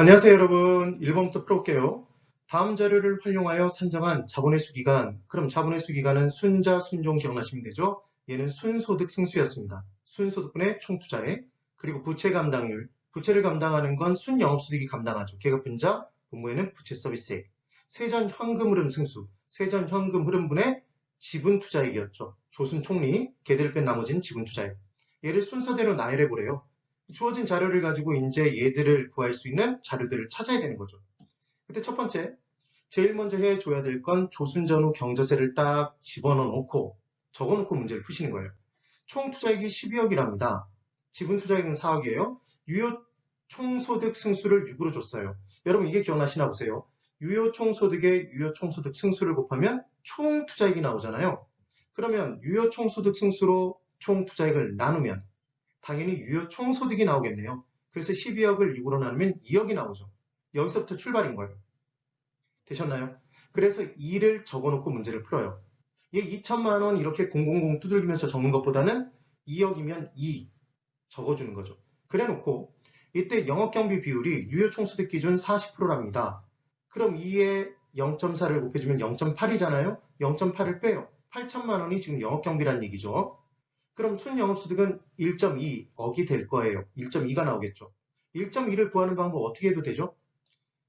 안녕하세요, 여러분. 1번부터 풀어볼게요. 다음 자료를 활용하여 산정한 자본회수 기간. 그럼 자본회수 기간은 순자, 순종 기억나시면 되죠? 얘는 순소득 승수였습니다. 순소득분의 총투자액, 그리고 부채 감당률. 부채를 감당하는 건 순영업소득이 감당하죠. 걔가 분자, 분모에는 부채 서비스액. 세전 현금 흐름 승수. 세전 현금 흐름분의 지분 투자액이었죠. 조순 총리, 걔들을 뺀 나머지는 지분 투자액. 얘를 순서대로 나열해 보래요. 주어진 자료를 가지고 이제 얘들을 구할 수 있는 자료들을 찾아야 되는 거죠. 그때 첫 번째, 제일 먼저 해줘야 될 건 조순전후 경조세를 딱 집어넣어 놓고 적어놓고 문제를 푸시는 거예요. 총 투자액이 12억이랍니다. 지분 투자액은 4억이에요. 유효 총소득 승수를 6으로 줬어요. 여러분 이게 기억나시나 보세요. 유효 총소득에 유효 총소득 승수를 곱하면 총 투자액이 나오잖아요. 그러면 유효 총소득 승수로 총 투자액을 나누면 당연히 유효 총소득이 나오겠네요. 그래서 12억을 6으로 나누면 2억이 나오죠. 여기서부터 출발인 거예요. 되셨나요? 그래서 2를 적어놓고 문제를 풀어요. 얘 2천만 원 이렇게 000 두들기면서 적는 것보다는 2억이면 2 적어주는 거죠. 그래놓고 이때 영업경비 비율이 유효 총소득 기준 40%랍니다. 그럼 2에 0.4를 곱해주면 0.8이잖아요. 0.8을 빼요. 8천만 원이 지금 영업경비란 얘기죠. 그럼 순영업소득은 1.2억이 될 거예요. 1.2가 나오겠죠. 1.2를 구하는 방법 어떻게 해도 되죠?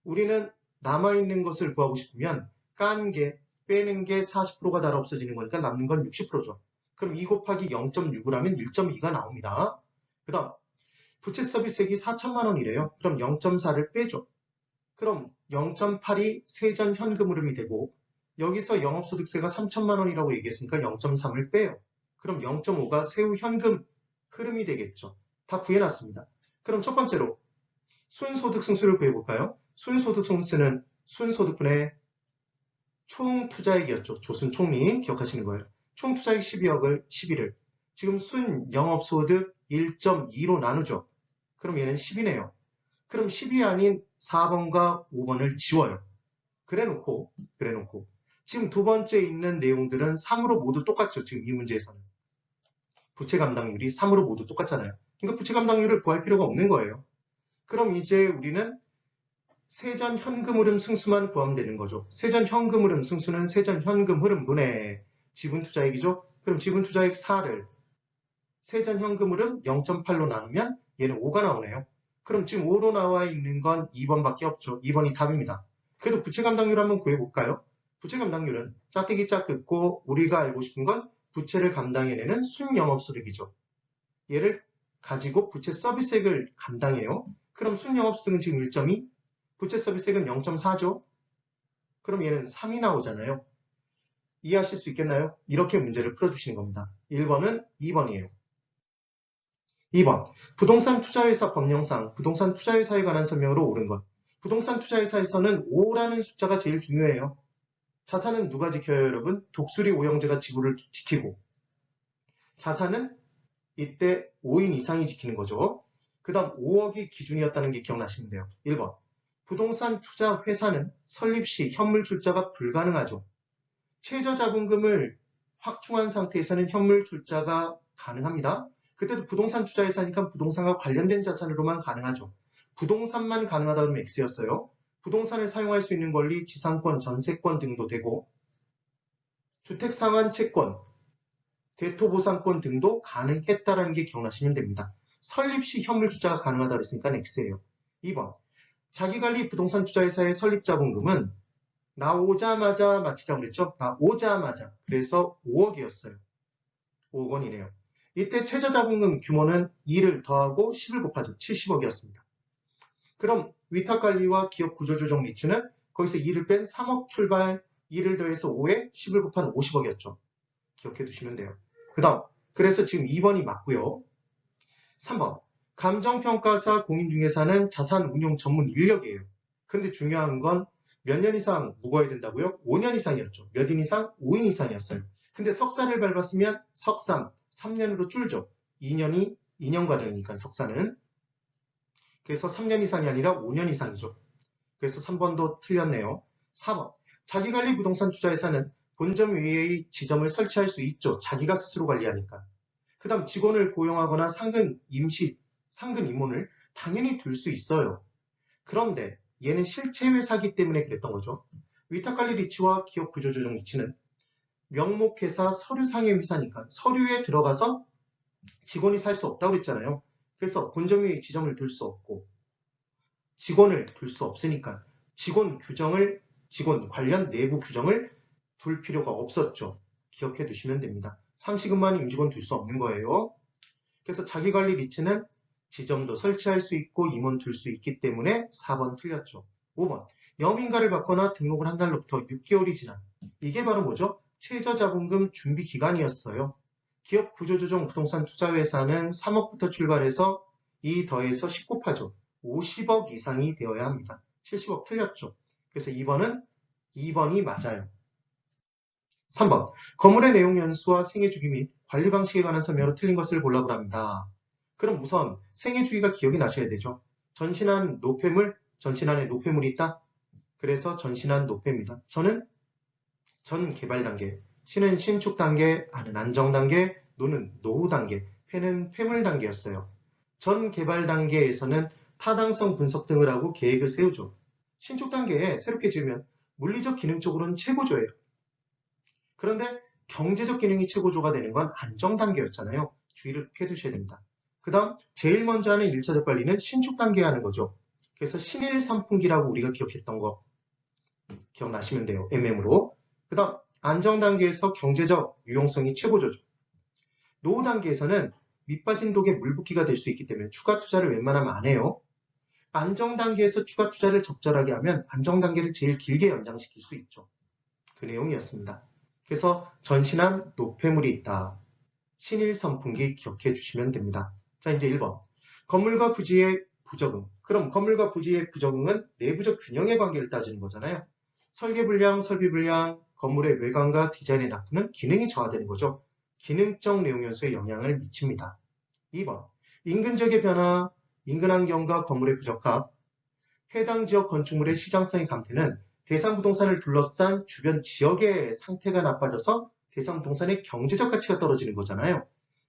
우리는 남아있는 것을 구하고 싶으면 깐 게, 빼는 게 40%가 달아 없어지는 거니까 남는 건 60%죠. 그럼 2 곱하기 0.6을 하면 1.2가 나옵니다. 그 다음 부채 서비스액이 4천만 원이래요. 그럼 0.4를 빼죠. 그럼 0.8이 세전 현금 흐름이 되고 여기서 영업소득세가 3천만 원이라고 얘기했으니까 0.3을 빼요. 그럼 0.5가 세후 현금 흐름이 되겠죠. 다 구해놨습니다. 그럼 첫 번째로 순소득 승수를 구해볼까요? 순소득 승수는 순소득분의 총투자액이었죠. 조순 총리 기억하시는 거예요. 총투자액 12억을 11을 지금 순영업소득 1.2로 나누죠. 그럼 얘는 10이네요. 그럼 10이 아닌 4번과 5번을 지워요. 그래놓고 지금 두 번째 있는 내용들은 3으로 모두 똑같죠. 지금 이 문제에서는. 부채 감당률이 3으로 모두 똑같잖아요. 그러니까 부채 감당률을 구할 필요가 없는 거예요. 그럼 이제 우리는 세전 현금 흐름 승수만 구하면 되는 거죠. 세전 현금 흐름 승수는 세전 현금 흐름분의 지분 투자액이죠. 그럼 지분 투자액 4를 세전 현금 흐름 0.8로 나누면 얘는 5가 나오네요. 그럼 지금 5로 나와 있는 건 2번밖에 없죠. 2번이 답입니다. 그래도 부채 감당률 한번 구해볼까요? 부채 감당률은 짝대기 짝 긋고 우리가 알고 싶은 건 부채를 감당해내는 순영업소득이죠. 얘를 가지고 부채 서비스액을 감당해요. 그럼 순영업소득은 지금 1.2, 부채 서비스액은 0.4죠. 그럼 얘는 3이 나오잖아요. 이해하실 수 있겠나요? 이렇게 문제를 풀어주시는 겁니다. 1번은 2번이에요. 2번, 부동산 투자회사 법령상 부동산 투자회사에 관한 설명으로 옳은 것. 부동산 투자회사에서는 5라는 숫자가 제일 중요해요. 자산은 누가 지켜요, 여러분? 독수리 오형제가 지구를 지키고 자산은 이때 5인 이상이 지키는 거죠. 그 다음 5억이 기준이었다는 게 기억나시면 돼요. 1번, 부동산 투자 회사는 설립 시 현물 출자가 불가능하죠. 최저자본금을 확충한 상태에서는 현물 출자가 가능합니다. 그때도 부동산 투자 회사니까 부동산과 관련된 자산으로만 가능하죠. 부동산만 가능하다 그러면 X였어요. 부동산을 사용할 수 있는 권리, 지상권, 전세권 등도 되고 주택상환 채권, 대토보상권 등도 가능했다라는 게 기억나시면 됩니다. 설립 시 현물 투자가 가능하다 그랬으니까 X예요. 2번, 자기관리 부동산 투자회사의 설립자본금은 나오자마자 마치자고 그랬죠? 나오자마자. 그래서 5억이었어요. 5억 원이네요. 이때 최저자본금 규모는 2를 더하고 10을 곱하죠. 70억이었습니다. 그럼 위탁관리와 기업 구조조정 리츠는 거기서 2를 뺀 3억 출발, 2를 더해서 5에 10을 곱한 50억이었죠. 기억해 두시면 돼요. 그 다음, 그래서 지금 2번이 맞고요. 3번, 감정평가사 공인중개사는 자산운용 전문 인력이에요. 그런데 중요한 건 몇 년 이상 묵어야 된다고요? 5년 이상이었죠. 몇 인 이상? 5인 이상이었어요. 근데 석사를 밟았으면 석삼, 3년으로 줄죠. 2년이 2년 과정이니까 석사는. 그래서 3년 이상이 아니라 5년 이상이죠. 그래서 3번도 틀렸네요. 4번, 자기관리 부동산 투자회사는 본점 외의 지점을 설치할 수 있죠. 자기가 스스로 관리하니까. 그 다음 직원을 고용하거나 상근 임원을 당연히 둘 수 있어요. 그런데 얘는 실체 회사기 때문에 그랬던 거죠. 위탁관리 리츠와 기업 구조조정 리츠는 명목회사 서류상의 회사니까 서류에 들어가서 직원이 살 수 없다고 그랬잖아요. 그래서 본점 위에 지점을 둘 수 없고 직원을 둘 수 없으니까 직원 관련 내부 규정을 둘 필요가 없었죠. 기억해 두시면 됩니다. 상시근무한 임직원 둘 수 없는 거예요. 그래서 자기관리 리츠는 지점도 설치할 수 있고 임원 둘 수 있기 때문에 4번 틀렸죠. 5번 영업인가를 받거나 등록을 한 날로부터 6개월이 지난 이게 바로 뭐죠? 최저자본금 준비 기간이었어요. 기업 구조조정 부동산 투자회사는 3억부터 출발해서 2 더해서 10 곱하죠. 50억 이상이 되어야 합니다. 70억 틀렸죠. 그래서 2번이 맞아요. 3번 건물의 내용 연수와 생애주기 및 관리 방식에 관한 설명으로 틀린 것을 골라보랍니다. 그럼 우선 생애주기가 기억이 나셔야 되죠. 전신한 노폐물, 전신안에 노폐물이 있다. 그래서 전신한 노폐입니다. 저는 전 개발 단계, 신은 신축 단계, 안은 안정 단계, 노는 노후 단계, 폐는 폐물 단계였어요. 전 개발 단계에서는 타당성 분석 등을 하고 계획을 세우죠. 신축 단계에 새롭게 지으면 물리적 기능적으로는 최고조예요. 그런데 경제적 기능이 최고조가 되는 건 안정 단계였잖아요. 주의를 해두셔야 됩니다. 그 다음 제일 먼저 하는 1차적 관리는 신축 단계에 하는 거죠. 그래서 신일 선풍기라고 우리가 기억했던 거 기억나시면 돼요. MM으로. 그 다음 안정 단계에서 경제적 유용성이 최고조죠. 노후 단계에서는 밑빠진 독에 물 붓기가 될 수 있기 때문에 추가 투자를 웬만하면 안 해요. 안정 단계에서 추가 투자를 적절하게 하면 안정 단계를 제일 길게 연장시킬 수 있죠. 그 내용이었습니다. 그래서 전신한 노폐물이 있다. 신일 선풍기 기억해 주시면 됩니다. 자, 이제 1번. 건물과 부지의 부적응. 그럼 건물과 부지의 부적응은 내부적 균형의 관계를 따지는 거잖아요. 설계 불량, 설비 불량, 건물의 외관과 디자인의 낙후는 기능이 저하되는 거죠. 기능적 내용 연수에 영향을 미칩니다. 2번. 인근 지역의 변화, 인근 환경과 건물의 부적합, 해당 지역 건축물의 시장성의 감퇴는 대상 부동산을 둘러싼 주변 지역의 상태가 나빠져서 대상 부동산의 경제적 가치가 떨어지는 거잖아요.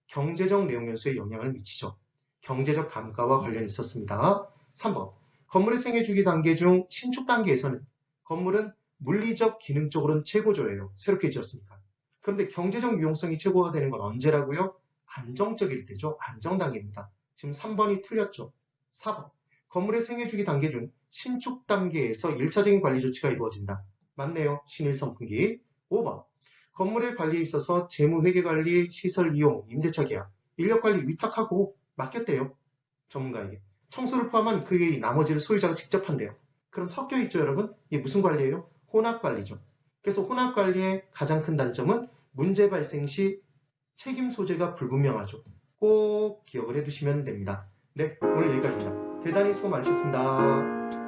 경제적 내용 연수에 영향을 미치죠. 경제적 감가와 관련이 있었습니다. 3번. 건물의 생애주기 단계 중 신축 단계에서는 건물은 물리적, 기능적으로는 최고조예요. 새롭게 지었으니까. 그런데 경제적 유용성이 최고가 되는 건 언제라고요? 안정적일 때죠. 안정 단계입니다. 지금 3번이 틀렸죠. 4번. 건물의 생애주기 단계 중 신축 단계에서 1차적인 관리 조치가 이루어진다. 맞네요. 신일 선풍기. 5번. 건물의 관리에 있어서 재무 회계 관리, 시설 이용, 임대차 계약, 인력 관리 위탁하고 맡겼대요. 전문가에게. 청소를 포함한 그 외의 나머지를 소유자가 직접 한대요. 그럼 섞여 있죠, 여러분? 이게 무슨 관리예요? 혼합 관리죠. 그래서 혼합 관리의 가장 큰 단점은 문제 발생 시 책임 소재가 불분명하죠. 꼭 기억을 해두시면 됩니다. 네, 오늘 여기까지입니다. 대단히 수고 많으셨습니다.